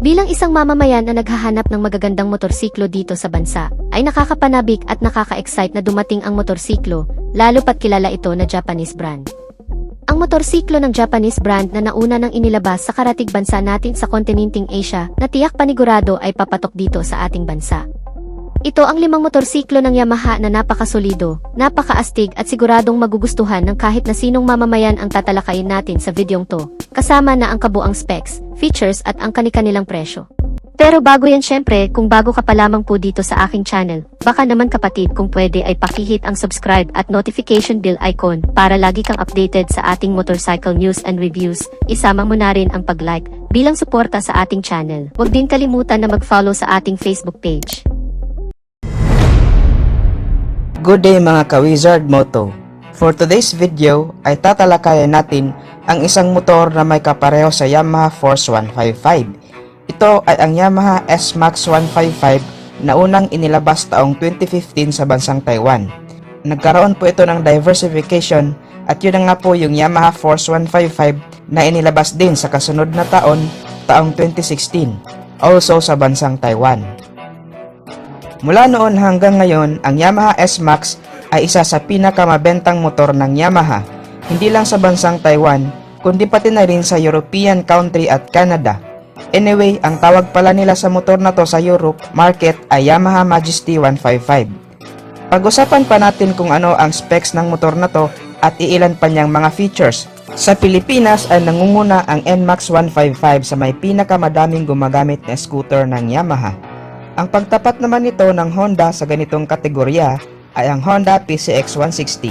Bilang isang mamamayan na naghahanap ng magagandang motorsiklo dito sa bansa, ay nakakapanabik at nakaka-excite na dumating ang motorsiklo, lalo pat kilala ito na Japanese brand. Ang motorsiklo ng Japanese brand na nauna nang inilabas sa karatig bansa natin sa kontinenteng Asia na tiyak panigurado ay papatok dito sa ating bansa. Ito ang 5 motorsiklo ng Yamaha na napakasolido, napakaastig at siguradong magugustuhan ng kahit na sinong mamamayan ang tatalakayin natin sa videong to, kasama na ang kabuang specs, features at ang kani-kanilang presyo. Pero bago yan syempre, kung bago ka pa lamang po dito sa aking channel, baka naman kapatid kung pwede ay pakihit ang subscribe at notification bell icon para lagi kang updated sa ating motorcycle news and reviews. Isama mo na rin ang pag-like bilang suporta sa ating channel. Huwag din kalimutan na mag-follow sa ating Facebook page. Good day mga ka-Wizard Moto! For today's video ay tatalakayan natin ang isang motor na may kapareho sa Yamaha Force 155. Ito ay ang Yamaha S-Max 155 na unang inilabas taong 2015 sa bansang Taiwan. Nagkaroon po ito ng diversification at yun na nga po yung Yamaha Force 155 na inilabas din sa kasunod na taong 2016, also sa bansang Taiwan. Mula noon hanggang ngayon, ang Yamaha S-Max ay isa sa pinakamabentang motor ng Yamaha, hindi lang sa bansang Taiwan, kundi pati na rin sa European country at Canada. Anyway, ang tawag pala nila sa motor na to sa Europe market ay Yamaha Majesty 155. Pag-usapan pa natin kung ano ang specs ng motor na to at iilan pa niyang mga features. Sa Pilipinas ay nangunguna ang NMAX 155 sa may pinakamadaming gumagamit na scooter ng Yamaha. Ang pagtapat naman nito ng Honda sa ganitong kategorya ay ang Honda PCX 160.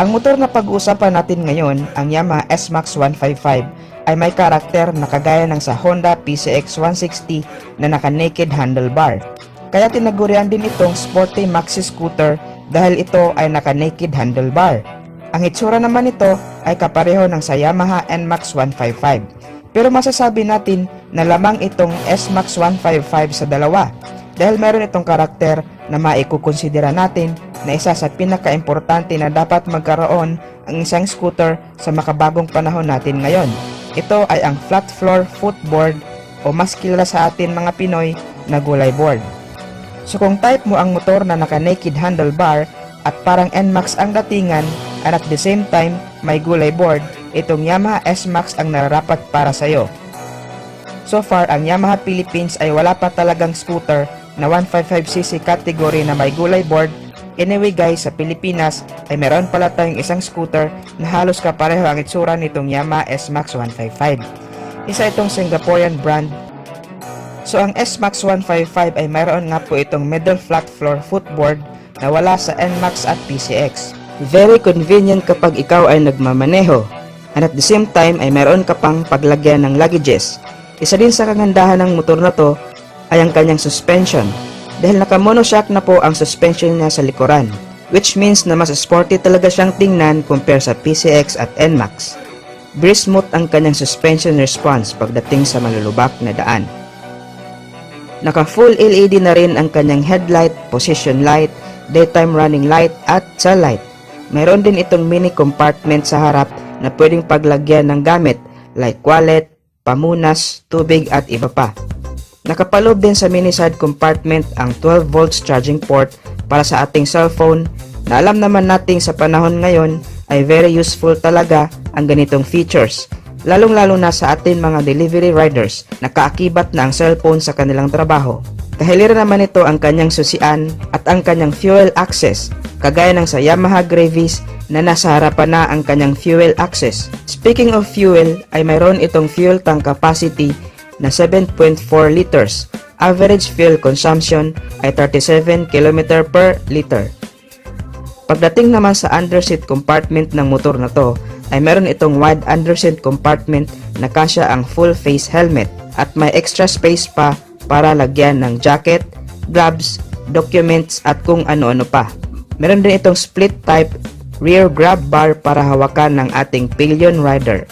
Ang motor na pag-uusapan natin ngayon, ang Yamaha S-Max 155, ay may karakter na kagaya ng sa Honda PCX 160 na naka-naked handlebar. Kaya tinagurian din itong sporty maxi scooter dahil ito ay naka-naked handlebar. Ang itsura naman nito ay kapareho ng sa Yamaha NMAX 155. Pero masasabi natin na lamang itong S-Max 155 sa dalawa dahil meron itong karakter na maikukonsidera natin na isa sa pinaka-importante na dapat magkaroon ang isang scooter sa makabagong panahon natin ngayon. Ito ay ang flat floor footboard o mas kilala sa atin mga Pinoy na gulay board. So kung type mo ang motor na naka-naked handlebar at parang NMAX ang datingan and at the same time may gulay board, itong Yamaha S-Max ang nararapat para sa'yo. So far, ang Yamaha Philippines ay wala pa talagang scooter na 155cc category na may gulay board. Anyway guys, sa Pilipinas ay meron pala tayong isang scooter na halos kapareho ang itsura nitong Yamaha S-Max 155. Isa itong Singaporean brand. So ang S-Max 155 ay mayroon nga po itong middle flat floor footboard na wala sa NMAX at PCX. Very convenient kapag ikaw ay nagmamaneho. And at the same time ay mayroon ka pang paglagyan ng luggages. Isa din sa kagandahan ng motor na to ay ang kanyang suspension dahil naka-monoshock na po ang suspension niya sa likuran, which means na mas sporty talaga siyang tingnan compare sa PCX at NMAX. Very smooth ang kanyang suspension response pagdating sa malulubak na daan. Naka full LED na rin ang kanyang headlight, position light, daytime running light at tail light. Mayroon din itong mini compartment sa harap na pwedeng paglagyan ng gamit like wallet, pamunas, tubig at iba pa. Nakapaloob din sa mini side compartment ang 12 volts charging port para sa ating cellphone na alam naman nating sa panahon ngayon ay very useful talaga ang ganitong features. Lalong-lalo na sa atin mga delivery riders na kaakibat na ang cellphone sa kanilang trabaho. Kahiliran naman ito ang kanyang susian at ang kanyang fuel access, kagaya ng sa Yamaha Gravis na nasa harapan na ang kanyang fuel access. Speaking of fuel, ay mayroon itong fuel tank capacity na 7.4 liters. Average fuel consumption ay 37 km per liter. Pagdating naman sa underseat compartment ng motor na to, ay meron itong wide underseat compartment na kasya ang full face helmet at may extra space pa para lagyan ng jacket, gloves, documents at kung ano-ano pa. Meron din itong split type rear grab bar para hawakan ng ating pillion rider.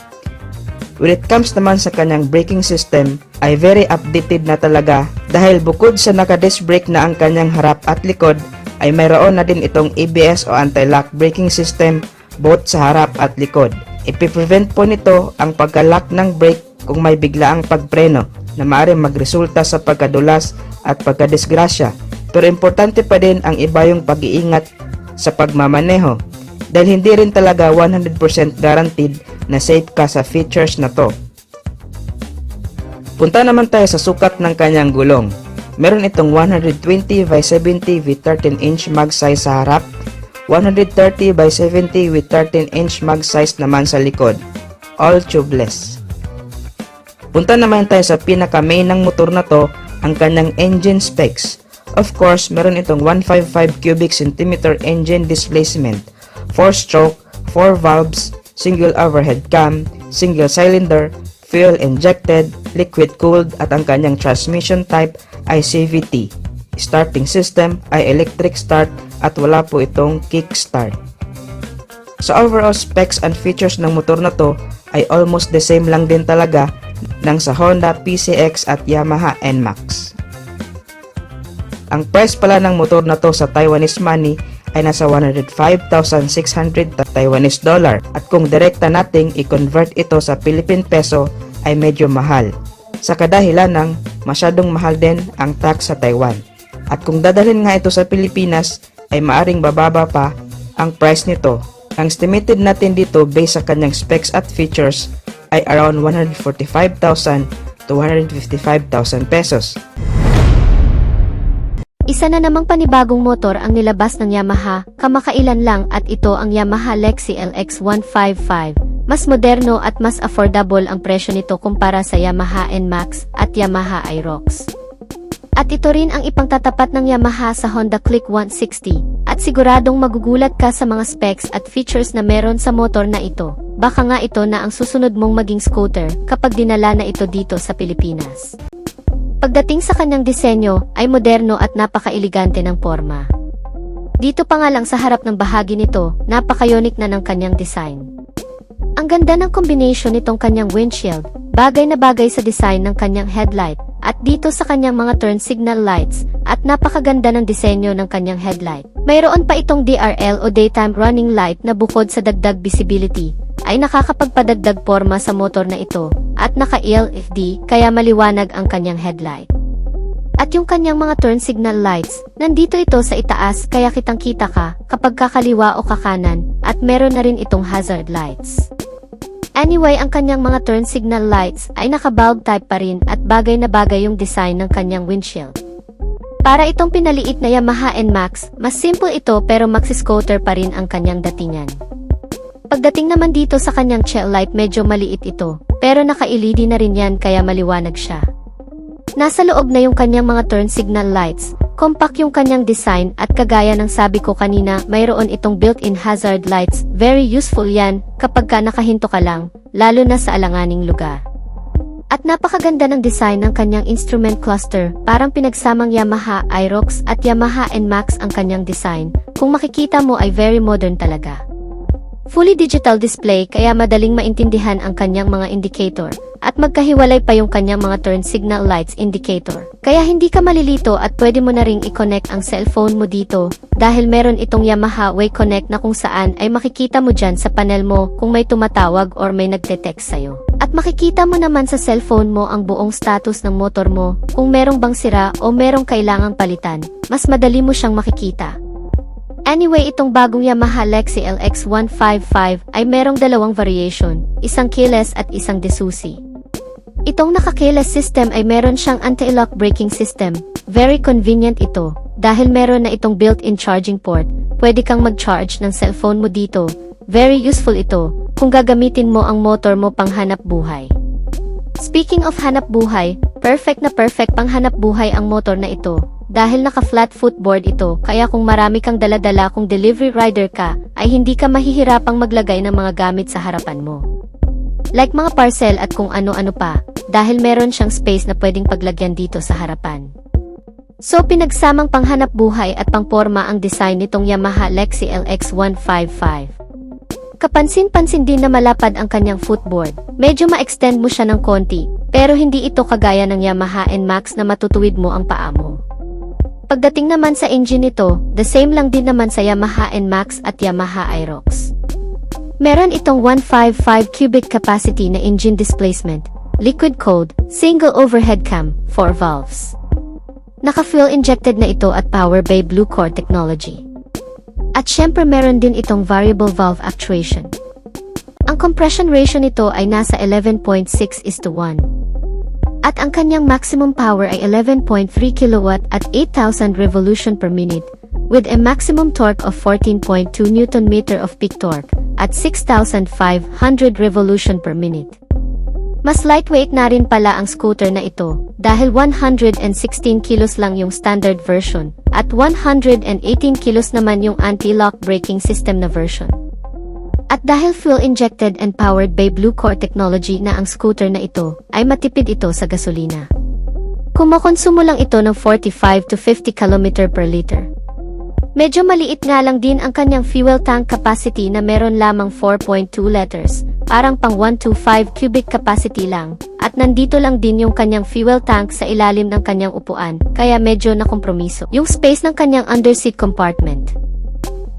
When it comes naman sa kanyang braking system ay very updated na talaga dahil bukod sa naka-disc brake na ang kanyang harap at likod ay mayroon na din itong ABS o anti-lock braking system both sa harap at likod. Ipiprevent po nito ang pagka-lock ng brake kung may biglaang pagpreno na maaaring magresulta sa pagkadulas at pagkadisgrasya. Pero importante pa din ang iba yung pag-iingat sa pagmamaneho dahil hindi rin talaga 100% guaranteed na safe ka sa features na to. Punta naman tayo sa sukat ng kanyang gulong. Meron itong 120 by 70 with 13-inch mag size sa harap, 130 by 70 with 13-inch mag size naman sa likod, all tubeless. Punta naman tayo sa pinaka-main ng motor na to, ang kanyang engine specs. Of course, meron itong 155 cubic centimeter engine displacement, 4-stroke, 4 valves, single overhead cam, single cylinder, fuel injected, liquid cooled at ang kanyang transmission type ay CVT. Starting system ay electric start at wala po itong kickstart. Sa overall specs and features ng motor na to ay almost the same lang din talaga ng sa Honda PCX at Yamaha NMAX. Ang price pala ng motor na to sa Taiwanese money ay nasa 105,600 Taiwanese dollar at kung direkta nating i-convert ito sa Philippine peso ay medyo mahal sa kadahilan ng masyadong mahal din ang tax sa Taiwan. At kung dadalhin nga ito sa Pilipinas ay maaring bababa pa ang price nito. Ang estimated natin dito based sa kanyang specs at features ay around 145,000 to 155,000 pesos. Isa na namang panibagong motor ang nilabas ng Yamaha, kamakailan lang at ito ang Yamaha Lexi LX155. Mas moderno at mas affordable ang presyo nito kumpara sa Yamaha NMAX at Yamaha Aerox. At ito rin ang ipangtatapat ng Yamaha sa Honda Click 160 at siguradong magugulat ka sa mga specs at features na meron sa motor na ito. Baka nga ito na ang susunod mong maging scooter kapag dinala na ito dito sa Pilipinas. Pagdating sa kanyang disenyo ay moderno at napaka-elegante ng forma. Dito pa nga lang sa harap ng bahagi nito, napaka-unique na ng kanyang design. Ang ganda ng combination nitong kanyang windshield, bagay na bagay sa design ng kanyang headlight, at dito sa kanyang mga turn signal lights, at napakaganda ng disenyo ng kanyang headlight. Mayroon pa itong DRL o daytime running light na bukod sa dagdag visibility, ay nakakapagpadagdag forma sa motor na ito, at naka-LED kaya maliwanag ang kanyang headlight. At yung kanyang mga turn signal lights, nandito ito sa itaas kaya kitang-kita ka kapag kakaliwa o kakanan, at meron na rin itong hazard lights. Anyway, ang kanyang mga turn signal lights ay naka-bulb type pa rin at bagay na bagay yung design ng kanyang windshield. Para itong pinaliit na Yamaha NMAX, mas simple ito pero maxi-scooter pa rin ang kanyang datingan. Pagdating naman dito sa kanyang tail light, medyo maliit ito, pero naka-LED na rin yan kaya maliwanag siya. Nasa loob na yung kanyang mga turn signal lights, compact yung kanyang design at kagaya ng sabi ko kanina, mayroon itong built-in hazard lights, very useful yan kapag ka nakahinto ka lang, lalo na sa alanganing lugar. At napakaganda ng design ng kanyang instrument cluster, parang pinagsamang Yamaha Aerox at Yamaha NMAX ang kanyang design, kung makikita mo ay very modern talaga. Fully digital display kaya madaling maintindihan ang kanyang mga indicator, at magkahiwalay pa yung kanyang mga turn signal lights indicator. Kaya hindi ka malilito at pwede mo na ring i-connect ang cellphone mo dito, dahil meron itong Yamaha Way Connect na kung saan ay makikita mo dyan sa panel mo kung may tumatawag or may nagte-text sa'yo. At makikita mo naman sa cellphone mo ang buong status ng motor mo, kung merong bang sira o merong kailangang palitan, mas madali mo siyang makikita. Anyway, itong bagong Yamaha Lexi LX155 ay merong dalawang variation, isang keyless at isang desusi. Itong naka-keyless system ay meron siyang anti-lock braking system. Very convenient ito, dahil meron na itong built-in charging port, pwede kang mag-charge ng cellphone mo dito. Very useful ito, kung gagamitin mo ang motor mo pang hanap buhay. Speaking of hanap buhay, perfect na perfect pang hanap buhay ang motor na ito. Dahil naka-flat footboard ito, kaya kung marami kang dala-dala kung delivery rider ka, ay hindi ka mahihirapang maglagay ng mga gamit sa harapan mo. Like mga parcel at kung ano-ano pa, dahil meron siyang space na pwedeng paglagyan dito sa harapan. So pinagsamang panghanap buhay at pangporma ang design nitong Yamaha Lexi LX155. Kapansin-pansin din na malapad ang kanyang footboard. Medyo ma-extend mo siya ng konti, pero hindi ito kagaya ng Yamaha NMAX na matutuwid mo ang paa mo. Pagdating naman sa engine nito, the same lang din naman sa Yamaha NMAX at Yamaha Aerox. Meron itong 155 cubic capacity na engine displacement, liquid cooled, single overhead cam, 4 valves. Naka-fuel injected na ito at power by Blue Core technology. At syempre meron din itong variable valve actuation. Ang compression ratio nito ay nasa 11.6:1. At ang kanyang maximum power ay 11.3 kW at 8,000 revolution per minute, with a maximum torque of 14.2 Nm of peak torque at 6,500 revolution per minute. Mas lightweight na rin pala ang scooter na ito dahil 116 kilos lang yung standard version at 118 kilos naman yung anti-lock braking system na version. At dahil fuel-injected and powered by Blue Core technology na ang scooter na ito, ay matipid ito sa gasolina. Kumokonsumo lang ito ng 45 to 50 km per liter. Medyo maliit nga lang din ang kanyang fuel tank capacity na meron lamang 4.2 liters, parang pang 125 cubic capacity lang, at nandito lang din yung kanyang fuel tank sa ilalim ng kanyang upuan, kaya medyo nakompromiso yung space ng kanyang underseat compartment.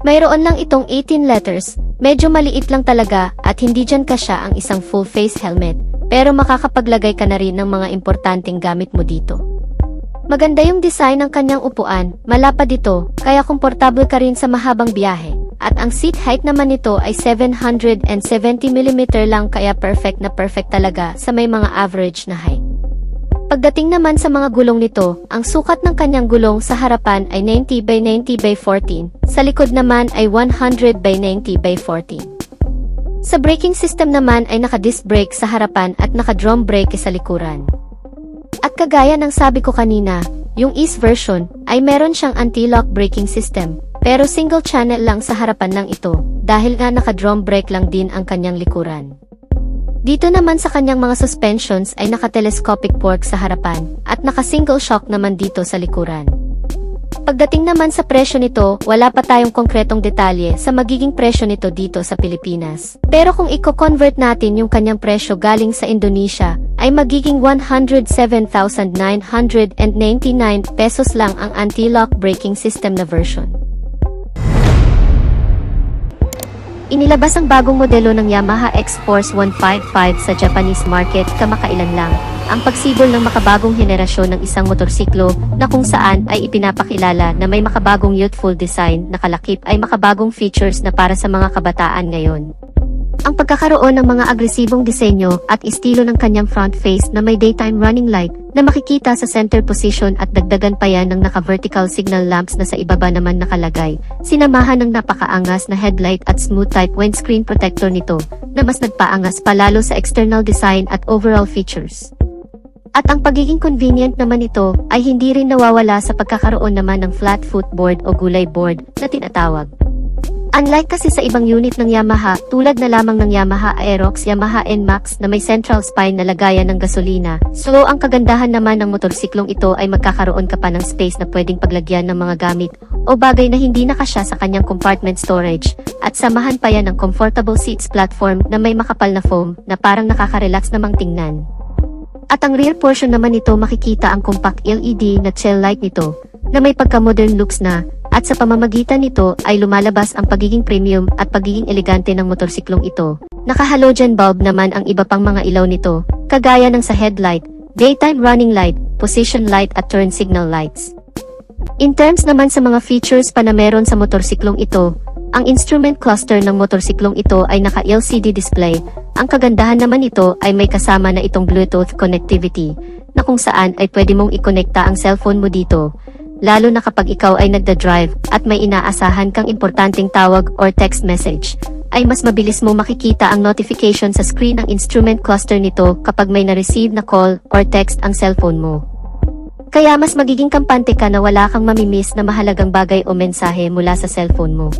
Mayroon lang itong 18 liters, medyo maliit lang talaga at hindi dyan kasya ang isang full face helmet, pero makakapaglagay ka na rin ng mga importanteng gamit mo dito. Maganda yung design ng kanyang upuan, malapad ito, kaya komportable ka rin sa mahabang biyahe, at ang seat height naman nito ay 770mm lang kaya perfect na perfect talaga sa may mga average na height. Pagdating naman sa mga gulong nito, ang sukat ng kanyang gulong sa harapan ay 90 by 90 by 14, sa likod naman ay 100 by 90 by 14. Sa braking system naman ay naka-disc brake sa harapan at naka-drum brake sa likuran. At kagaya ng sabi ko kanina, yung Ease version ay meron siyang anti-lock braking system, pero single channel lang sa harapan lang ito, dahil nga naka-drum brake lang din ang kanyang likuran. Dito naman sa kanyang mga suspensions ay naka-telescopic fork sa harapan at naka-single shock naman dito sa likuran. Pagdating naman sa presyo nito, wala pa tayong konkretong detalye sa magiging presyo nito dito sa Pilipinas. Pero kung i-convert natin yung kanyang presyo galing sa Indonesia, ay magiging 107,999 pesos lang ang anti-lock braking system na version. Inilabas ang bagong modelo ng Yamaha X-Force 155 sa Japanese market kamakailan lang, ang pagsibol ng makabagong henerasyon ng isang motorsiklo na kung saan ay ipinapakilala na may makabagong youthful design na kalakip ay makabagong features na para sa mga kabataan ngayon. Ang pagkakaroon ng mga agresibong disenyo at estilo ng kanyang front face na may daytime running light na makikita sa center position at dagdagan pa yan ng naka-vertical signal lamps na sa ibaba naman nakalagay, sinamahan ng napakaangas na headlight at smooth type windscreen protector nito na mas nagpaangas palalo sa external design at overall features. At ang pagiging convenient naman ito ay hindi rin nawawala sa pagkakaroon naman ng flat footboard o gulay board na tinatawag. Unlike kasi sa ibang unit ng Yamaha, tulad na lamang ng Yamaha Aerox, Yamaha NMAX na may central spine na lagayan ng gasolina, so ang kagandahan naman ng motorsiklong ito ay magkakaroon ka pa ng space na pwedeng paglagyan ng mga gamit o bagay na hindi nakasya sa kanyang compartment storage, at samahan pa yan ng comfortable seats platform na may makapal na foam na parang nakaka-relax namang tingnan. At ang rear portion naman nito makikita ang compact LED na tail light nito na may pagka-modern looks na, at sa pamamagitan nito ay lumalabas ang pagiging premium at pagiging elegante ng motorsiklong ito. Naka-halogen bulb naman ang iba pang mga ilaw nito, kagaya ng sa headlight, daytime running light, position light at turn signal lights. In terms naman sa mga features pa na meron sa motorsiklong ito, ang instrument cluster ng motorsiklong ito ay naka-LCD display. Ang kagandahan naman ito ay may kasama na itong Bluetooth connectivity, na kung saan ay pwede mong i-konekta ang cellphone mo dito, lalo na kapag ikaw ay nagda-drive at may inaasahan kang importanteng tawag or text message, ay mas mabilis mo makikita ang notification sa screen ng instrument cluster nito kapag may na-receive na call or text ang cellphone mo. Kaya mas magiging kampante ka na wala kang mamimiss na mahalagang bagay o mensahe mula sa cellphone mo.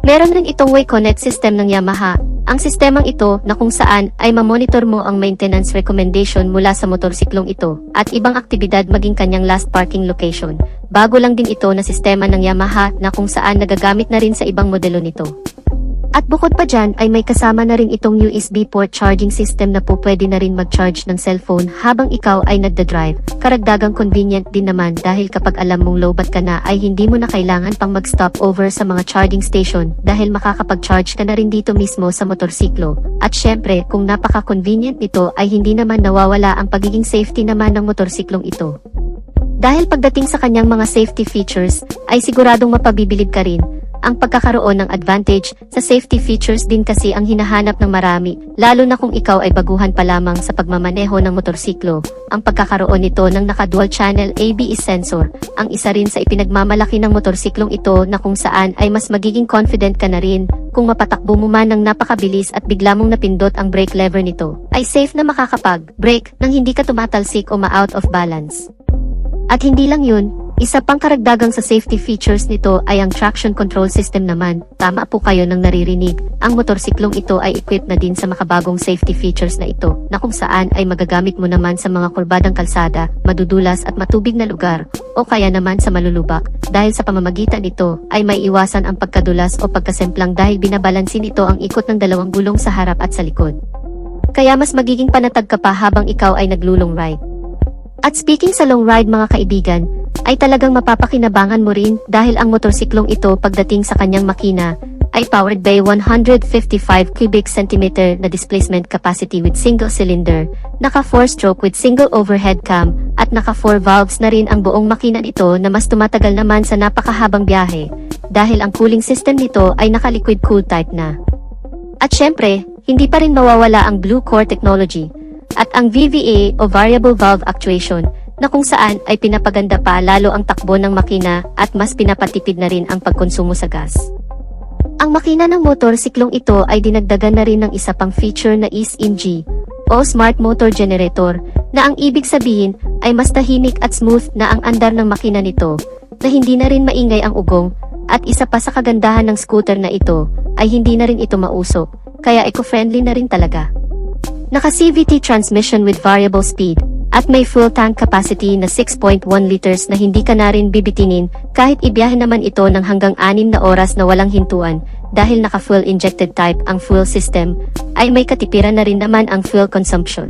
Meron rin itong Wayconnect system ng Yamaha, ang sistemang ito na kung saan ay mamonitor mo ang maintenance recommendation mula sa motorsiklong ito at ibang aktibidad maging kanyang last parking location. Bago lang din ito na sistema ng Yamaha na kung saan nagagamit na rin sa ibang modelo nito. At bukod pa dyan ay may kasama na rin itong USB port charging system na po pwede na rin mag-charge ng cellphone habang ikaw ay nagda-drive. Karagdagang convenient din naman dahil kapag alam mong lowbat ka na ay hindi mo na kailangan pang mag-stop over sa mga charging station dahil makakapag-charge ka na rin dito mismo sa motorsiklo. At syempre kung napaka-convenient nito ay hindi naman nawawala ang pagiging safety naman ng motorsiklong ito. Dahil pagdating sa kanyang mga safety features ay siguradong mapabibilib ka rin. Ang pagkakaroon ng advantage sa safety features din kasi ang hinahanap ng marami, lalo na kung ikaw ay baguhan pa lamang sa pagmamaneho ng motorsiklo. Ang pagkakaroon nito ng naka-dual channel ABS sensor, ang isa rin sa ipinagmamalaki ng motorsiklong ito na kung saan ay mas magiging confident ka na rin kung mapatakbo mo man ng napakabilis at bigla mong napindot ang brake lever nito, ay safe na makakapag-brake nang hindi ka tumatalsik o ma-out of balance. At hindi lang yun, isa pang karagdagang sa safety features nito ay ang traction control system naman. Tama po kayo nang naririnig, ang motorsiklong ito ay equipped na din sa makabagong safety features na ito, na kung saan ay magagamit mo naman sa mga kurbadang kalsada, madudulas at matubig na lugar, o kaya naman sa malulubak, dahil sa pamamagitan nito ay may iwasan ang pagkadulas o pagkasemplang dahil binabalansin ito ang ikot ng dalawang gulong sa harap at sa likod. Kaya mas magiging panatag ka pa habang ikaw ay naglulong ride. At speaking sa long ride mga kaibigan, ay talagang mapapakinabangan mo rin dahil ang motorsiklong ito pagdating sa kanyang makina ay powered by 155 cubic centimeter na displacement capacity with single cylinder, naka 4-stroke with single overhead cam, at naka 4 valves na rin ang buong makina nito na mas tumatagal naman sa napakahabang biyahe dahil ang cooling system nito ay naka liquid cool type na. At syempre, hindi pa rin mawawala ang Blue Core technology at ang VVA o Variable Valve Actuation na kung saan ay pinapaganda pa lalo ang takbo ng makina at mas pinapatipid na rin ang pagkonsumo sa gas. Ang makina ng motorsiklong ito ay dinagdagan na rin ng isa pang feature na SMG o Smart Motor Generator na ang ibig sabihin ay mas tahimik at smooth na ang andar ng makina nito na hindi na rin maingay ang ugong at isa pa sa kagandahan ng scooter na ito ay hindi na rin ito mausok kaya eco-friendly na rin talaga. Naka-CVT transmission with variable speed, at may full tank capacity na 6.1 liters na hindi ka na rin bibitinin kahit ibiyahe naman ito ng hanggang 6 na oras na walang hintuan dahil naka-fuel injected type ang fuel system, ay may katipiran na rin naman ang fuel consumption.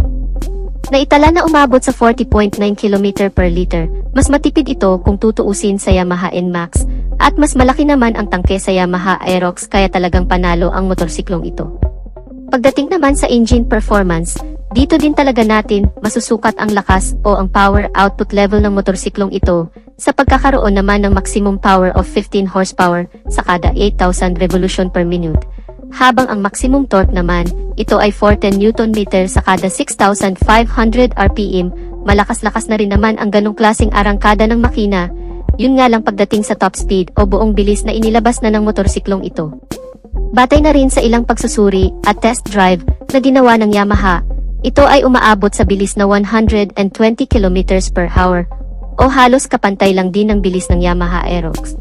Naitala na umabot sa 40.9 km per liter, mas matipid ito kung tutuusin sa Yamaha NMAX, at mas malaki naman ang tangke sa Yamaha Aerox kaya talagang panalo ang motorsiklong ito. Pagdating naman sa engine performance, dito din talaga natin masusukat ang lakas o ang power output level ng motorsiklong ito sa pagkakaroon naman ng maximum power of 15 horsepower sa kada 8,000 revolution per minute. Habang ang maximum torque naman, ito ay 410 Nm sa kada 6,500 RPM, malakas-lakas na rin naman ang ganong klaseng arangkada ng makina. Yun nga lang pagdating sa top speed o buong bilis na inilabas na ng motorsiklong ito. Batay na rin sa ilang pagsusuri at test drive na ginawa ng Yamaha, ito ay umaabot sa bilis na 120 km per hour o halos kapantay lang din ng bilis ng Yamaha Aerox.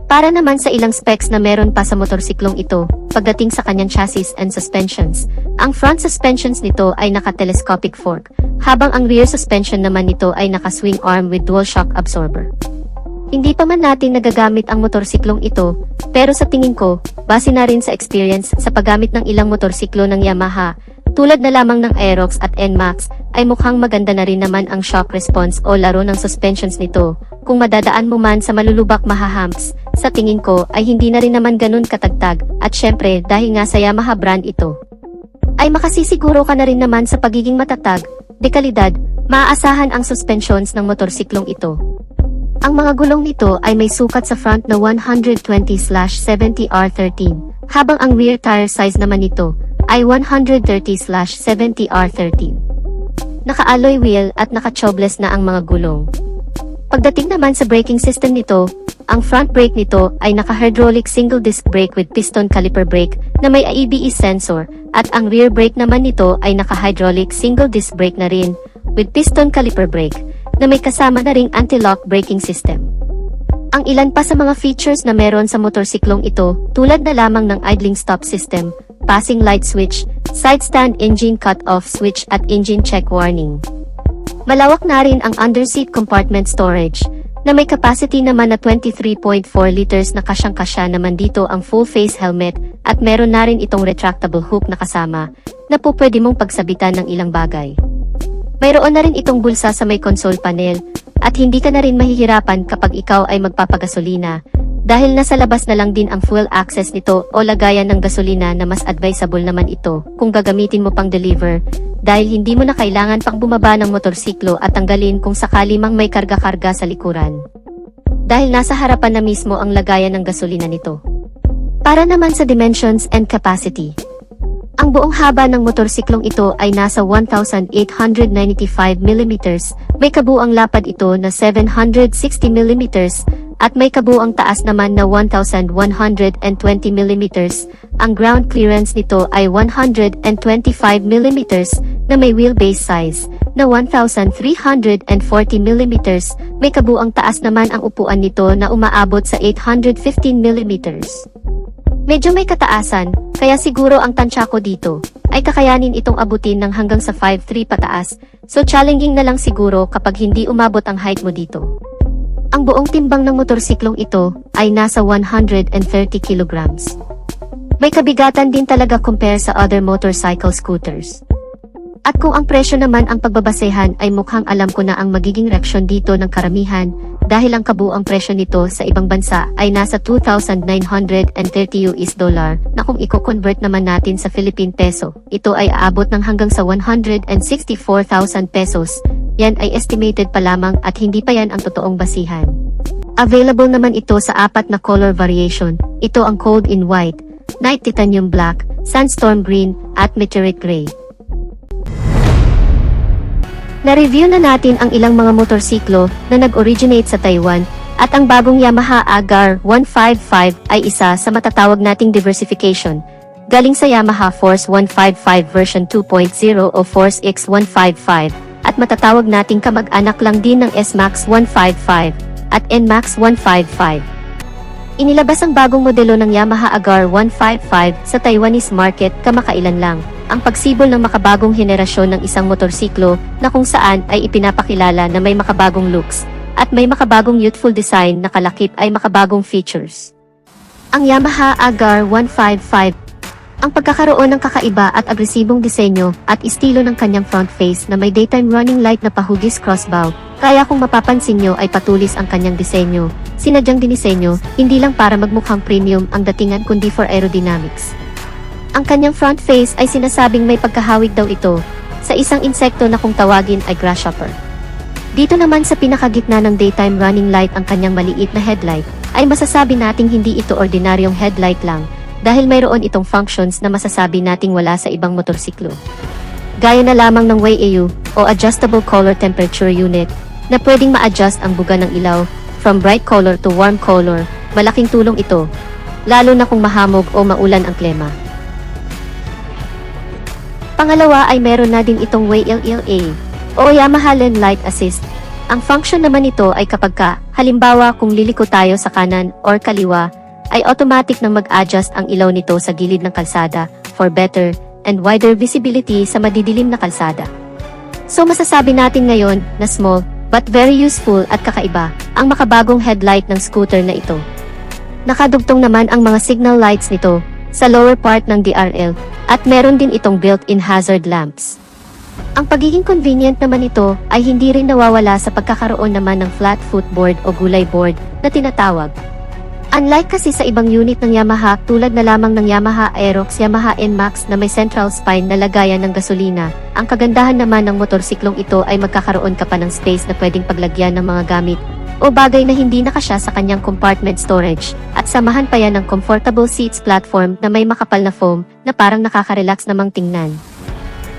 Para naman sa ilang specs na meron pa sa motorsiklong ito, pagdating sa kanyang chassis and suspensions, ang front suspensions nito ay naka-telescopic fork, habang ang rear suspension naman nito ay naka-swing arm with dual shock absorber. Hindi pa man natin nagagamit ang motorsiklong ito, pero sa tingin ko, base na rin sa experience sa paggamit ng ilang motorsiklo ng Yamaha, tulad na lamang ng Aerox at NMAX, ay mukhang maganda na rin naman ang shock response o laro ng suspensions nito. Kung madadaan mo man sa malulubak mahahumps, sa tingin ko ay hindi na rin naman ganun katagtag, at syempre dahil nga sa Yamaha brand ito, ay makasisiguro ka na rin naman sa pagiging matatag, dekalidad, maaasahan ang suspensions ng motorsiklong ito. Ang mga gulong nito ay may sukat sa front na 120/70R13, habang ang rear tire size naman nito ay 130/70R13. Naka-alloy wheel at naka-tubeless na ang mga gulong. Pagdating naman sa braking system nito, ang front brake nito ay naka-hydraulic single disc brake with piston caliper brake na may ABS sensor, at ang rear brake naman nito ay naka-hydraulic single disc brake na rin with piston caliper brake na may kasama na ring anti-lock braking system. Ang ilan pa sa mga features na meron sa motorsiklong ito, tulad na lamang ng idling stop system, passing light switch, side stand engine cut-off switch at engine check warning. Malawak na rin ang underseat compartment storage, na may capacity naman na 23.4 liters na kasyang-kasya naman dito ang full face helmet at meron na rin itong retractable hook na kasama na po pwede mong pagsabitan ng ilang bagay. Mayroon na rin itong bulsa sa may console panel at hindi ka na rin mahihirapan kapag ikaw ay magpapagasolina dahil nasa labas na lang din ang fuel access nito o lagayan ng gasolina na mas advisable naman ito kung gagamitin mo pang deliver dahil hindi mo na kailangan pang bumaba ng motorsiklo at tanggalin kung sakali mang may karga-karga sa likuran. Dahil nasa harapan na mismo ang lagayan ng gasolina nito. Para naman sa dimensions and capacity. Ang buong haba ng motorsiklong ito ay nasa 1,895 mm, may kabuang lapad ito na 760 mm, at may kabuang taas naman na 1,120 mm. Ang ground clearance nito ay 125 mm na may wheelbase size na 1,340 mm. May kabuang taas naman ang upuan nito na umaabot sa 815 mm. Medyo may kataasan, kaya siguro ang tansya ko dito ay kakayanin itong abutin ng hanggang sa 5'3" pataas, so challenging na lang siguro kapag hindi umabot ang height mo dito. Ang buong timbang ng motorsiklong ito ay nasa 130 kilograms. May kabigatan din talaga compare sa other motorcycle scooters. At kung ang presyo naman ang pagbabasehan ay mukhang alam ko na ang magiging reaksyon dito ng karamihan dahil ang kabuang presyo nito sa ibang bansa ay nasa 2,930 US dollar na kung i-convert naman natin sa Philippine peso, ito ay aabot ng hanggang sa 164,000 pesos. Yan ay estimated pa lamang at hindi pa yan ang totoong basihan. Available naman ito sa 4 na color variation. Ito ang Cold in White, Night Titanium Black, Sandstorm Green, at Meteorite Gray. Na-review na natin ang ilang mga motorsiklo na nag-originate sa Taiwan at ang bagong Yamaha Agar 155 ay isa sa matatawag nating diversification. Galing sa Yamaha Force 155 version 2.0 o Force X 155 at matatawag nating kamag-anak lang din ng S-Max 155 at N-Max 155. Inilabas ang bagong modelo ng Yamaha Agar 155 sa Taiwanese market kamakailan lang. Ang pagsibol ng makabagong henerasyon ng isang motorsiklo na kung saan ay ipinapakilala na may makabagong looks at may makabagong youthful design na kalakip ay makabagong features. Ang Yamaha Agar 155, ang pagkakaroon ng kakaiba at agresibong disenyo at estilo ng kanyang front face na may daytime running light na pahugis crossbow, kaya kung mapapansin nyo ay patulis ang kanyang disenyo, sinadyang dinisenyo, hindi lang para magmukhang premium ang datingan kundi for aerodynamics. Ang kanyang front face ay sinasabing may pagkahawig daw ito sa isang insekto na kung tawagin ay grasshopper. Dito naman sa pinakagitna ng daytime running light ang kanyang maliit na headlight, ay masasabi nating hindi ito ordinaryong headlight lang dahil mayroon itong functions na masasabi nating wala sa ibang motorsiklo. Gaya na lamang ng WAU o Adjustable Color Temperature Unit na pwedeng ma-adjust ang buga ng ilaw from bright color to warm color. Malaking tulong ito, lalo na kung mahamog o maulan ang klima. Pangalawa ay meron na din itong YLLA o Yamaha Lane Light Assist. Ang function naman nito ay kapag halimbawa kung liliko tayo sa kanan or kaliwa, ay automatic nang mag-adjust ang ilaw nito sa gilid ng kalsada for better and wider visibility sa madidilim na kalsada. So masasabi natin ngayon na small but very useful at kakaiba ang makabagong headlight ng scooter na ito. Nakadugtong naman ang mga signal lights nito sa lower part ng DRL at meron din itong built-in hazard lamps. Ang pagiging convenient naman ito ay hindi rin nawawala sa pagkakaroon naman ng flat footboard o gulay board na tinatawag. Unlike kasi sa ibang unit ng Yamaha tulad na lamang ng Yamaha Aerox, Yamaha N-Max na may central spine na lagayan ng gasolina, ang kagandahan naman ng motorsiklong ito ay magkakaroon ka pa ng space na pwedeng paglagyan ng mga gamit o bagay na hindi nakasya sa kanyang compartment storage at samahan pa yan ng comfortable seats platform na may makapal na foam na parang nakaka-relax namang tingnan.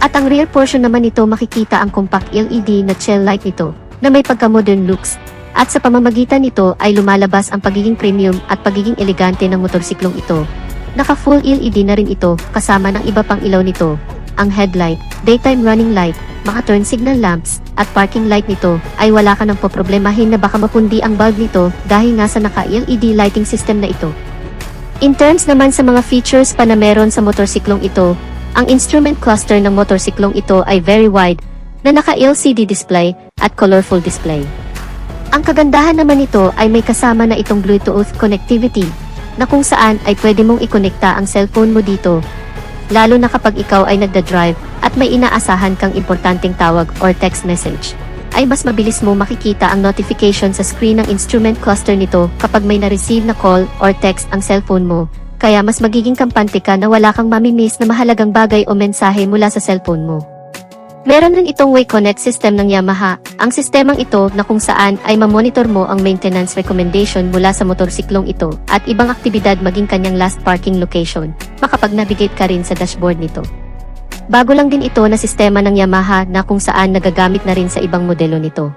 At ang rear portion naman nito makikita ang compact LED na tail light nito na may pagka-modern looks. At sa pamamagitan nito ay lumalabas ang pagiging premium at pagiging elegante ng motorsiklong ito. Naka-full LED na rin ito kasama ng iba pang ilaw nito, ang headlight, daytime running light, mga turn signal lamps, at parking light nito ay wala ka nang poproblemahin na baka mapundi ang bulb nito dahil nga sa naka-LED lighting system na ito. In terms naman sa mga features pa na meron sa motorsiklong ito, ang instrument cluster ng motorsiklong ito ay very wide na naka-LCD display at colorful display. Ang kagandahan naman nito ay may kasama na itong Bluetooth connectivity, na kung saan ay pwede mong ikonekta ang cellphone mo dito, lalo na kapag ikaw ay nagda-drive at may inaasahan kang importanteng tawag or text message, ay mas mabilis mo makikita ang notification sa screen ng instrument cluster nito kapag may na-receive na call or text ang cellphone mo, kaya mas magiging kampante ka na wala kang mamimiss na mahalagang bagay o mensahe mula sa cellphone mo. Meron rin itong WayConnect system ng Yamaha, ang sistemang ito na kung saan ay mamonitor mo ang maintenance recommendation mula sa motorsiklong ito at ibang aktibidad maging kanyang last parking location, makapag-navigate ka rin sa dashboard nito. Bago lang din ito na sistema ng Yamaha na kung saan nagagamit na rin sa ibang modelo nito.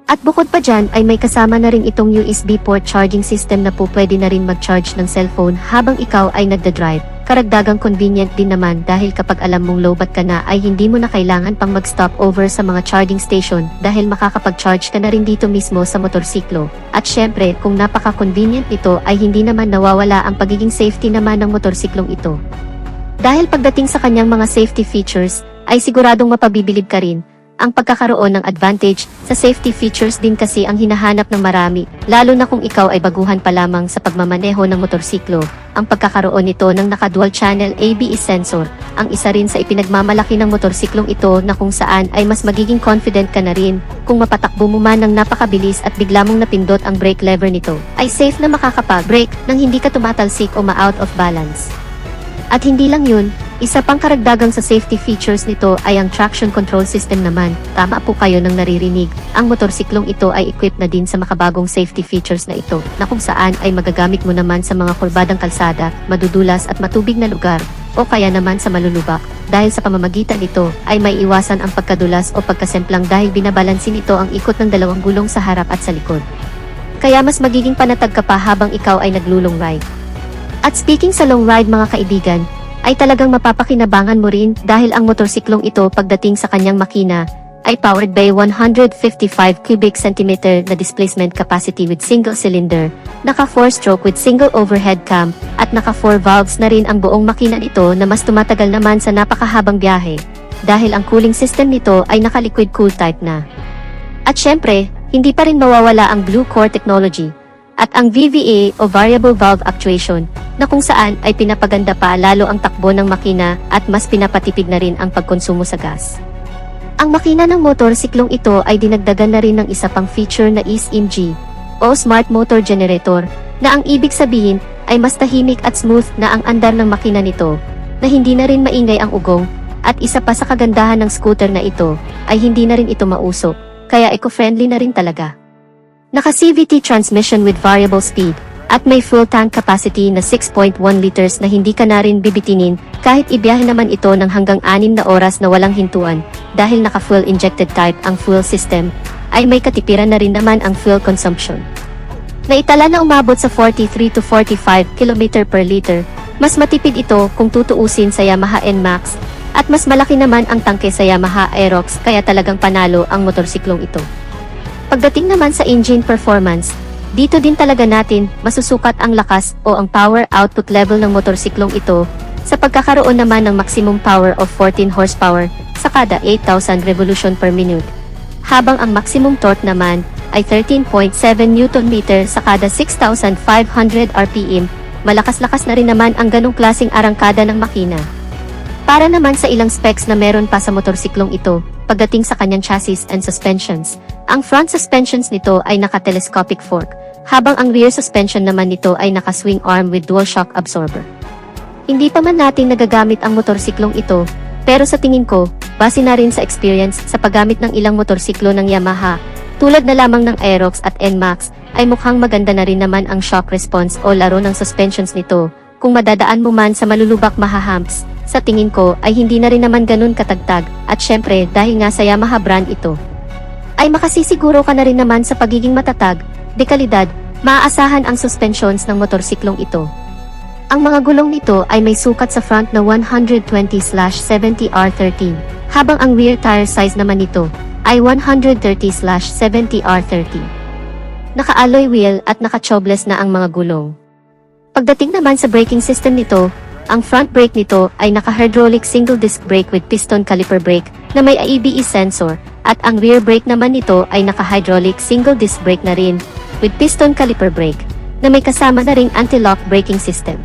At bukod pa dyan ay may kasama na rin itong USB port charging system na po pwede na rin mag-charge ng cellphone habang ikaw ay nagda-drive. Karagdagang convenient din naman dahil kapag alam mong lowbat ka na ay hindi mo na kailangan pang mag-stop over sa mga charging station dahil makakapag-charge ka na rin dito mismo sa motorsiklo. At syempre, kung napaka-convenient nito ay hindi naman nawawala ang pagiging safety naman ng motorsiklong ito. Dahil pagdating sa kanyang mga safety features, ay siguradong mapabibilib ka rin. Ang pagkakaroon ng advantage sa safety features din kasi ang hinahanap ng marami, lalo na kung ikaw ay baguhan pa lamang sa pagmamaneho ng motorsiklo. Ang pagkakaroon nito ng naka-dual channel ABS sensor, ang isa rin sa ipinagmamalaki ng motorsiklong ito na kung saan ay mas magiging confident ka na rin. Kung mapatakbo mo man ng napakabilis at bigla mong napindot ang brake lever nito, ay safe na makakapag-brake nang hindi ka tumatalsik o ma-out of balance. At hindi lang yun, isa pang karagdagang sa safety features nito ay ang traction control system naman. Tama po kayo nang naririnig, ang motorsiklong ito ay equipped na din sa makabagong safety features na ito, na kung saan ay magagamit mo naman sa mga kurbadang kalsada, madudulas at matubig na lugar, o kaya naman sa malulubak. Dahil sa pamamagitan nito, ay may iwasan ang pagkadulas o pagkasemplang dahil binabalansin ito ang ikot ng dalawang gulong sa harap at sa likod. Kaya mas magiging panatag ka pa habang ikaw ay naglulong ride. At speaking sa long ride mga kaibigan, ay talagang mapapakinabangan mo rin dahil ang motorsiklong ito pagdating sa kanyang makina ay powered by 155 cubic centimeter na displacement capacity with single cylinder, naka 4-stroke with single overhead cam, at naka 4 valves na rin ang buong makina nito na mas tumatagal naman sa napakahabang biyahe dahil ang cooling system nito ay naka liquid cool type na. At syempre, hindi pa rin mawawala ang Blue Core technology at ang VVA o Variable Valve Actuation na kung saan ay pinapaganda pa lalo ang takbo ng makina at mas pinapatipid na rin ang pagkonsumo sa gas. Ang makina ng motorsiklong ito ay dinagdagan na rin ng isa pang feature na SMG o Smart Motor Generator na ang ibig sabihin ay mas tahimik at smooth na ang andar ng makina nito na hindi na rin maingay ang ugong at isa pa sa kagandahan ng scooter na ito ay hindi na rin ito mausok kaya eco-friendly na rin talaga. Naka CVT transmission with variable speed at may full tank capacity na 6.1 liters na hindi ka na rin bibitinin kahit ibiyahe naman ito ng hanggang 6 na oras na walang hintuan dahil naka full injected type ang fuel system ay may katipiran na rin naman ang fuel consumption. Naitala na umabot sa 43 to 45 km per liter, mas matipid ito kung tutuusin sa Yamaha NMAX at mas malaki naman ang tangke sa Yamaha Aerox kaya talagang panalo ang motorsiklong ito. Pagdating naman sa engine performance, dito din talaga natin masusukat ang lakas o ang power output level ng motorsiklong ito sa pagkakaroon naman ng maximum power of 14 horsepower sa kada 8,000 revolution per minute, habang ang maximum torque naman ay 13.7 Nm sa kada 6,500 RPM. Malakas-lakas na rin naman ang ganong klaseng arangkada ng makina. Para naman sa ilang specs na meron pa sa motorsiklong ito, pagdating sa kanyang chassis and suspensions, ang front suspensions nito ay naka-telescopic fork, habang ang rear suspension naman nito ay naka-swing arm with dual shock absorber. Hindi pa man natin nagagamit ang motorsiklong ito, pero sa tingin ko, base na rin sa experience sa paggamit ng ilang motorsiklo ng Yamaha, tulad na lamang ng Aerox at NMAX, ay mukhang maganda na rin naman ang shock response o laro ng suspensions nito. Kung madadaan mo man sa malulubak mahahamps, sa tingin ko ay hindi na rin naman ganun katagtag, at syempre dahil nga sa Yamaha brand ito, ay makasisiguro ka na rin naman sa pagiging matatag, dekalidad, maaasahan ang suspensions ng motorsiklong ito. Ang mga gulong nito ay may sukat sa front na 120/70R13, habang ang rear tire size naman nito ay 130/70R30. Naka-alloy wheel at naka-tubeless na ang mga gulong. Pagdating naman sa braking system nito, ang front brake nito ay naka-hydraulic single disc brake with piston caliper brake na may ABS sensor At ang rear brake naman nito ay naka-hydraulic single disc brake na rin, with piston caliper brake, na may kasama na ring anti-lock braking system.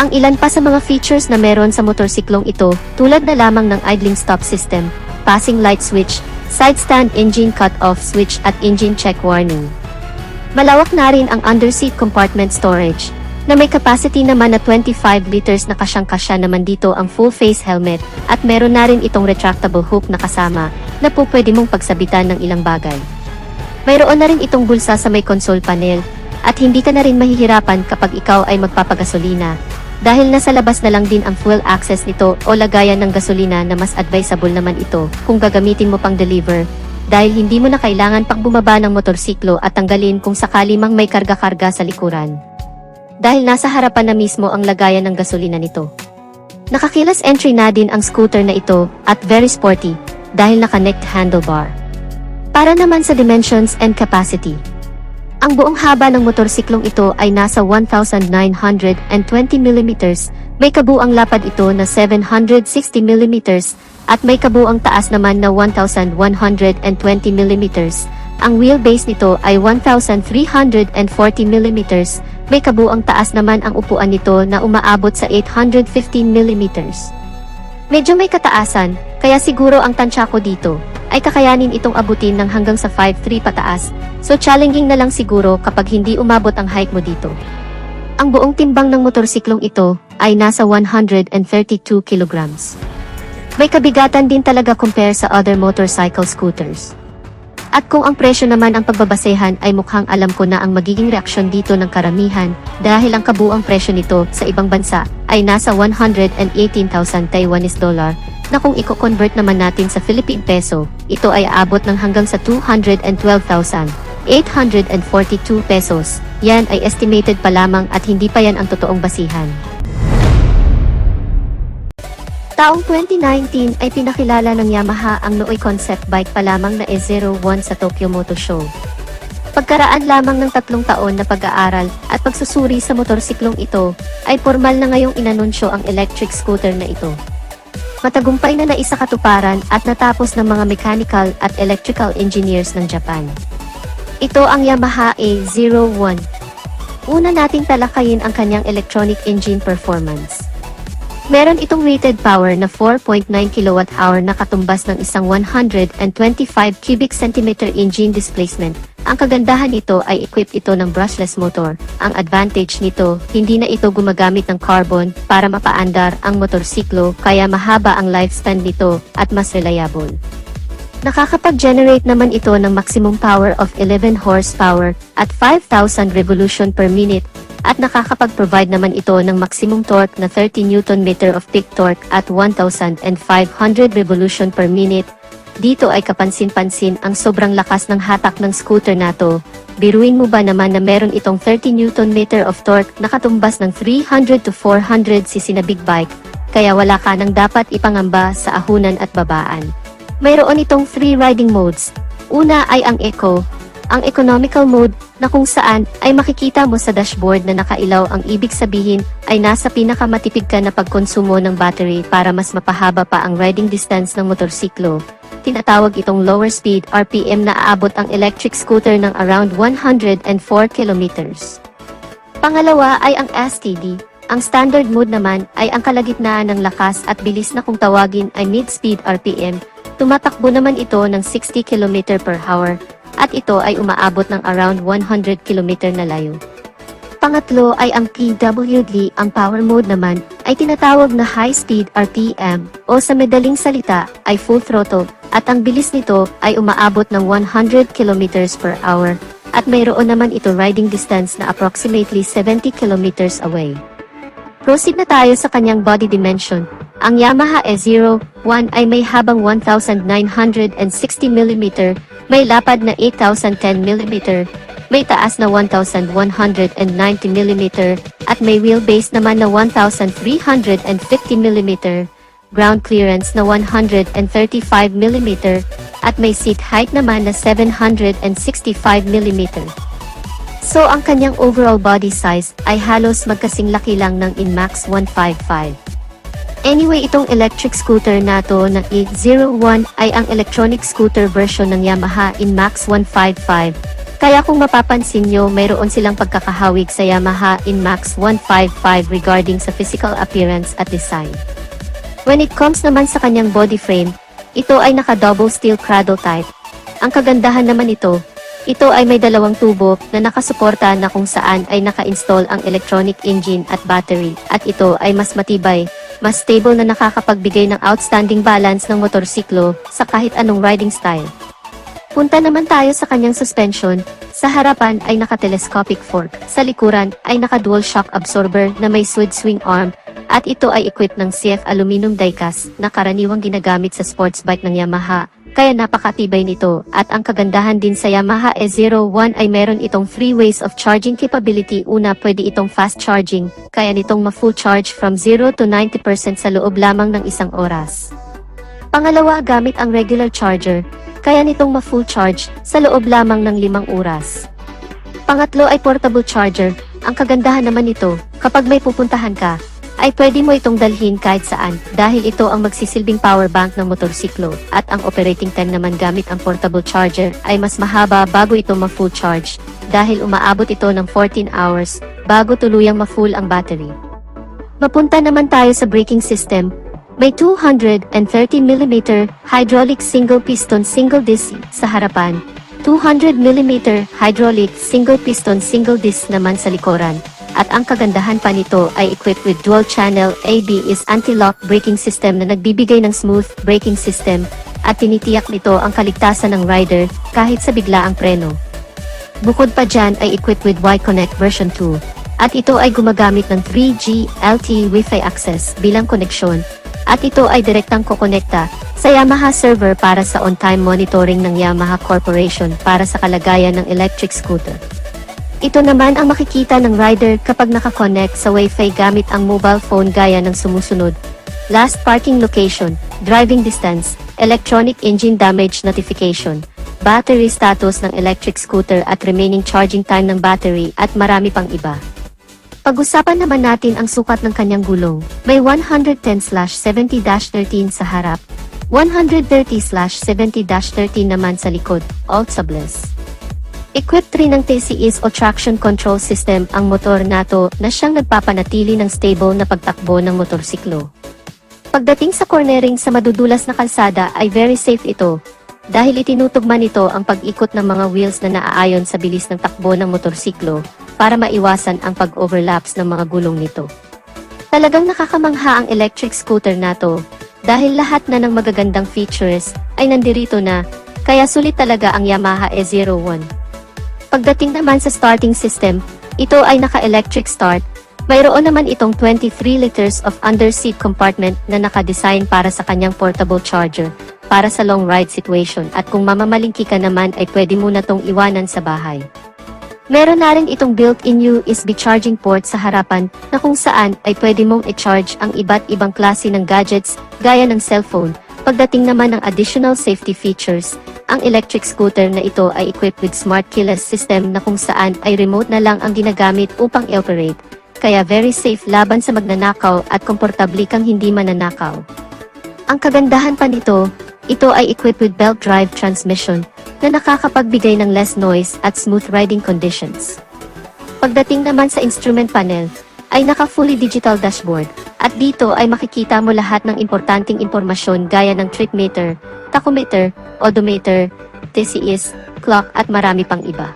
Ang ilan pa sa mga features na meron sa motorsiklong ito, tulad na lamang ng idling stop system, passing light switch, side stand engine cut-off switch at engine check warning. Malawak na rin ang underseat compartment storage, na may capacity naman na 25 liters na kasyang-kasya naman dito ang full face helmet, at meron na rin itong retractable hook na kasama, na po pwede mong pagsabitan ng ilang bagay. Mayroon na rin itong bulsa sa may console panel, at hindi ka na rin mahihirapan kapag ikaw ay magpapagasolina, dahil nasa labas na lang din ang fuel access nito o lagayan ng gasolina na mas advisable naman ito kung gagamitin mo pang deliver, dahil hindi mo na kailangan pang bumaba ng motorsiklo at tanggalin kung sakali mang may karga-karga sa likuran. Dahil nasa harapan na mismo ang lagayan ng gasolina nito. Nakakilas entry na din ang scooter na ito at very sporty dahil naka-necked handlebar. Para naman sa dimensions and capacity. Ang buong haba ng motorsiklong ito ay nasa 1,920 mm, may kabuang lapad ito na 760 mm, at may kabuang taas naman na 1,120 mm. Ang wheelbase nito ay 1,340 mm, may kabuang taas naman ang upuan nito na umaabot sa 815 mm. Medyo may kataasan, kaya siguro ang tansya ko dito ay kakayanin itong abutin ng hanggang sa 5'3" pataas, so challenging na lang siguro kapag hindi umabot ang height mo dito. Ang buong timbang ng motorsiklong ito ay nasa 132 kilograms. May kabigatan din talaga compare sa other motorcycle scooters. At kung ang presyo naman ang pagbabasehan ay mukhang alam ko na ang magiging reaksyon dito ng karamihan, dahil ang kabuang presyo nito sa ibang bansa ay nasa 118,000 Taiwanese dollar, na kung i-convert naman natin sa Philippine peso, ito ay aabot ng hanggang sa 212,842 pesos. Yan ay estimated pa lamang at hindi pa yan ang totoong basihan. Taong 2019 ay pinakilala ng Yamaha ang Nooy concept bike pa lamang na E01 sa Tokyo Motor Show. Pagkaraan lamang ng 3 taon na pag-aaral at pagsusuri sa motorsiklong ito, ay formal na ngayong inanunsyo ang electric scooter na ito. Matagumpay na naisakatuparan at natapos ng mga mechanical at electrical engineers ng Japan. Ito ang Yamaha E01. Una nating talakayin ang kanyang electronic engine performance. Meron itong rated power na 4.9 kWh na katumbas ng isang 125 cubic centimeter engine displacement. Ang kagandahan nito ay equipped ito ng brushless motor. Ang advantage nito, hindi na ito gumagamit ng carbon para mapaandar ang motorsiklo, kaya mahaba ang lifespan nito at mas reliable. Nakakapag-generate naman ito ng maximum power of 11 horsepower at 5,000 revolution per minute, at nakakapag-provide naman ito ng maximum torque na 30 Nm of peak torque at 1,500 revolution per minute. Dito ay kapansin-pansin ang sobrang lakas ng hatak ng scooter na to. Biruin mo ba naman na meron itong 30 Nm of torque na katumbas ng 300 to 400 cc na big bike, kaya wala ka nang dapat ipangamba sa ahunan at babaan. Mayroon itong 3 riding modes. Una ay ang Eco, ang economical mode, na kung saan ay makikita mo sa dashboard na nakailaw, ang ibig sabihin ay nasa pinakamatipid ka na pagkonsumo ng battery para mas mapahaba pa ang riding distance ng motorsiklo. Tinatawag itong lower speed RPM na aabot ang electric scooter ng around 104 kilometers. Pangalawa ay ang STD. Ang standard mode naman ay ang kalagitnaan ng lakas at bilis na kung tawagin ay mid-speed RPM. Tumatakbo naman ito ng 60 km per hour. At ito ay umaabot ng around 100 km na layo. Pangatlo ay ang PWD. Ang power mode naman ay tinatawag na high speed RPM o sa madaling salita ay full throttle, at ang bilis nito ay umaabot ng 100 km per hour, at mayroon naman ito riding distance na approximately 70 km away. Proceed na tayo sa kanyang body dimension. Ang Yamaha E01 ay may habang 1,960 mm, may lapad na 8,010 mm, may taas na 1,190 mm, at may wheelbase naman na 1,350 mm, ground clearance na 135 mm, at may seat height naman na 765 mm. So ang kanyang overall body size ay halos magkasing laki lang ng Inmax 155. Anyway, itong electric scooter na to na E01 ay ang electronic scooter version ng Yamaha Inmax 155. Kaya kung mapapansin nyo, mayroon silang pagkakahawig sa Yamaha Inmax 155 regarding sa physical appearance at design. When it comes naman sa kanyang body frame, ito ay naka-double steel cradle type. Ang kagandahan naman ito ay may dalawang tubo na nakasuporta na kung saan ay naka-install ang electronic engine at battery, at ito ay mas matibay, mas stable na nakakapagbigay ng outstanding balance ng motorsiklo sa kahit anong riding style. Punta naman tayo sa kanyang suspension. Sa harapan ay naka-telescopic fork, sa likuran ay naka-dual shock absorber na may sword swing arm, at ito ay equipped ng CF aluminum diecast na karaniwang ginagamit sa sports bike ng Yamaha, kaya napakatibay nito. At ang kagandahan din sa Yamaha E01 ay meron itong 3 ways of charging capability. Una, pwede itong fast charging, kaya nitong ma-full charge from 0 to 90% sa loob lamang ng isang oras. Pangalawa, gamit ang regular charger, kaya nitong ma-full charge sa loob lamang ng 5 oras. Pangatlo ay portable charger. Ang kagandahan naman nito, kapag may pupuntahan ka, ay pwede mo itong dalhin kahit saan dahil ito ang magsisilbing power bank ng motorsiklo, at ang operating time naman gamit ang portable charger ay mas mahaba bago ito ma-full charge dahil umaabot ito ng 14 hours bago tuluyang ma-full ang battery. Mapunta naman tayo sa braking system. May 230mm hydraulic single piston single disc sa harapan, 200mm hydraulic single piston single disc naman sa likuran. At ang kagandahan pa nito ay equipped with dual channel ABS anti-lock braking system na nagbibigay ng smooth braking system, at tinitiyak nito ang kaligtasan ng rider kahit sa biglaang preno. Bukod pa dyan ay equipped with Y-Connect version 2, at ito ay gumagamit ng 3G LTE Wi-Fi access bilang koneksyon, at ito ay direktang kokonekta sa Yamaha server para sa on-time monitoring ng Yamaha Corporation para sa kalagayan ng electric scooter. Ito naman ang makikita ng rider kapag nakakonect sa Wi-Fi gamit ang mobile phone gaya ng sumusunod: last parking location, driving distance, electronic engine damage notification, battery status ng electric scooter at remaining charging time ng battery, at marami pang iba. Pag-usapan naman natin ang sukat ng kanyang gulong. May 110/70-13 sa harap, 130/70-13 naman sa likod, all tubeless. Equipped rin ng TCS o traction control system ang motor nato na siyang nagpapanatili ng stable na pagtakbo ng motorsiklo. Pagdating sa cornering sa madudulas na kalsada ay very safe ito, dahil itinutugma nito ang pag-ikot ng mga wheels na naaayon sa bilis ng takbo ng motorsiklo para maiwasan ang pag-overlaps ng mga gulong nito. Talagang nakakamangha ang electric scooter nato, dahil lahat na ng magagandang features ay nandirito na, kaya sulit talaga ang Yamaha E01. Pagdating naman sa starting system, ito ay naka-electric start. Mayroon naman itong 23 liters of under-seat compartment na nakadesign para sa kanyang portable charger, para sa long ride situation, at kung mamamalingki ka naman ay pwede mo na tong iwanan sa bahay. Meron na rin itong built-in USB charging port sa harapan na kung saan ay pwede mong i-charge ang iba't ibang klase ng gadgets gaya ng cellphone. Pagdating naman ng additional safety features, ang electric scooter na ito ay equipped with smart keyless system na kung saan ay remote na lang ang ginagamit upang i-operate, kaya very safe laban sa magnanakaw at komportable kang hindi mananakaw. Ang kagandahan pa nito, ito ay equipped with belt drive transmission na nakakapagbigay ng less noise at smooth riding conditions. Pagdating naman sa instrument panel, ay naka-fully digital dashboard, at dito ay makikita mo lahat ng importanteng impormasyon gaya ng trip meter, tachometer, odometer, TCS, clock at marami pang iba.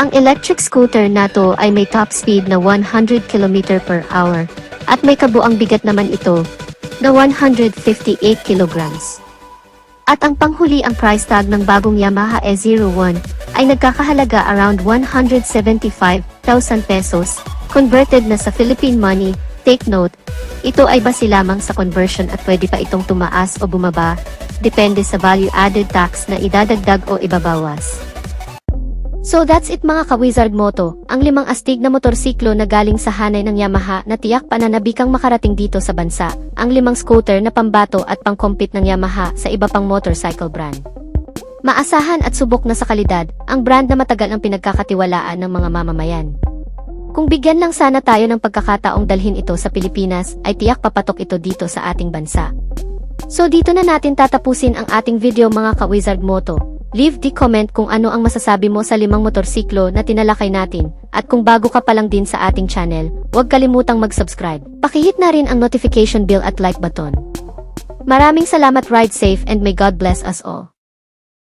Ang electric scooter nato ay may top speed na 100 km per hour, at may kabuang bigat naman ito na 158 kilograms. At ang panghuli, ang price tag ng bagong Yamaha E01 ay nagkakahalaga around 175,000 pesos, converted na sa Philippine money. Take note, ito ay base lamang sa conversion at pwede pa itong tumaas o bumaba, depende sa value-added tax na idadagdag o ibabawas. So that's it mga ka-Wizard Moto, ang 5 astig na motorsiklo na galing sa hanay ng Yamaha na tiyak pananabikang makarating dito sa bansa, ang 5 scooter na pambato at pang-compete ng Yamaha sa iba pang motorcycle brand. Maasahan at subok na sa kalidad, ang brand na matagal ang pinagkakatiwalaan ng mga mamamayan. Kung bigyan lang sana tayo ng pagkakataong dalhin ito sa Pilipinas, ay tiyak papatok ito dito sa ating bansa. So dito na natin tatapusin ang ating video mga ka-Wizard Moto. Leave the comment kung ano ang masasabi mo sa 5 motorsiklo na tinalakay natin. At kung bago ka pa lang din sa ating channel, huwag kalimutang mag-subscribe. Pakihit na rin ang notification bell at like button. Maraming salamat, ride safe and may God bless us all.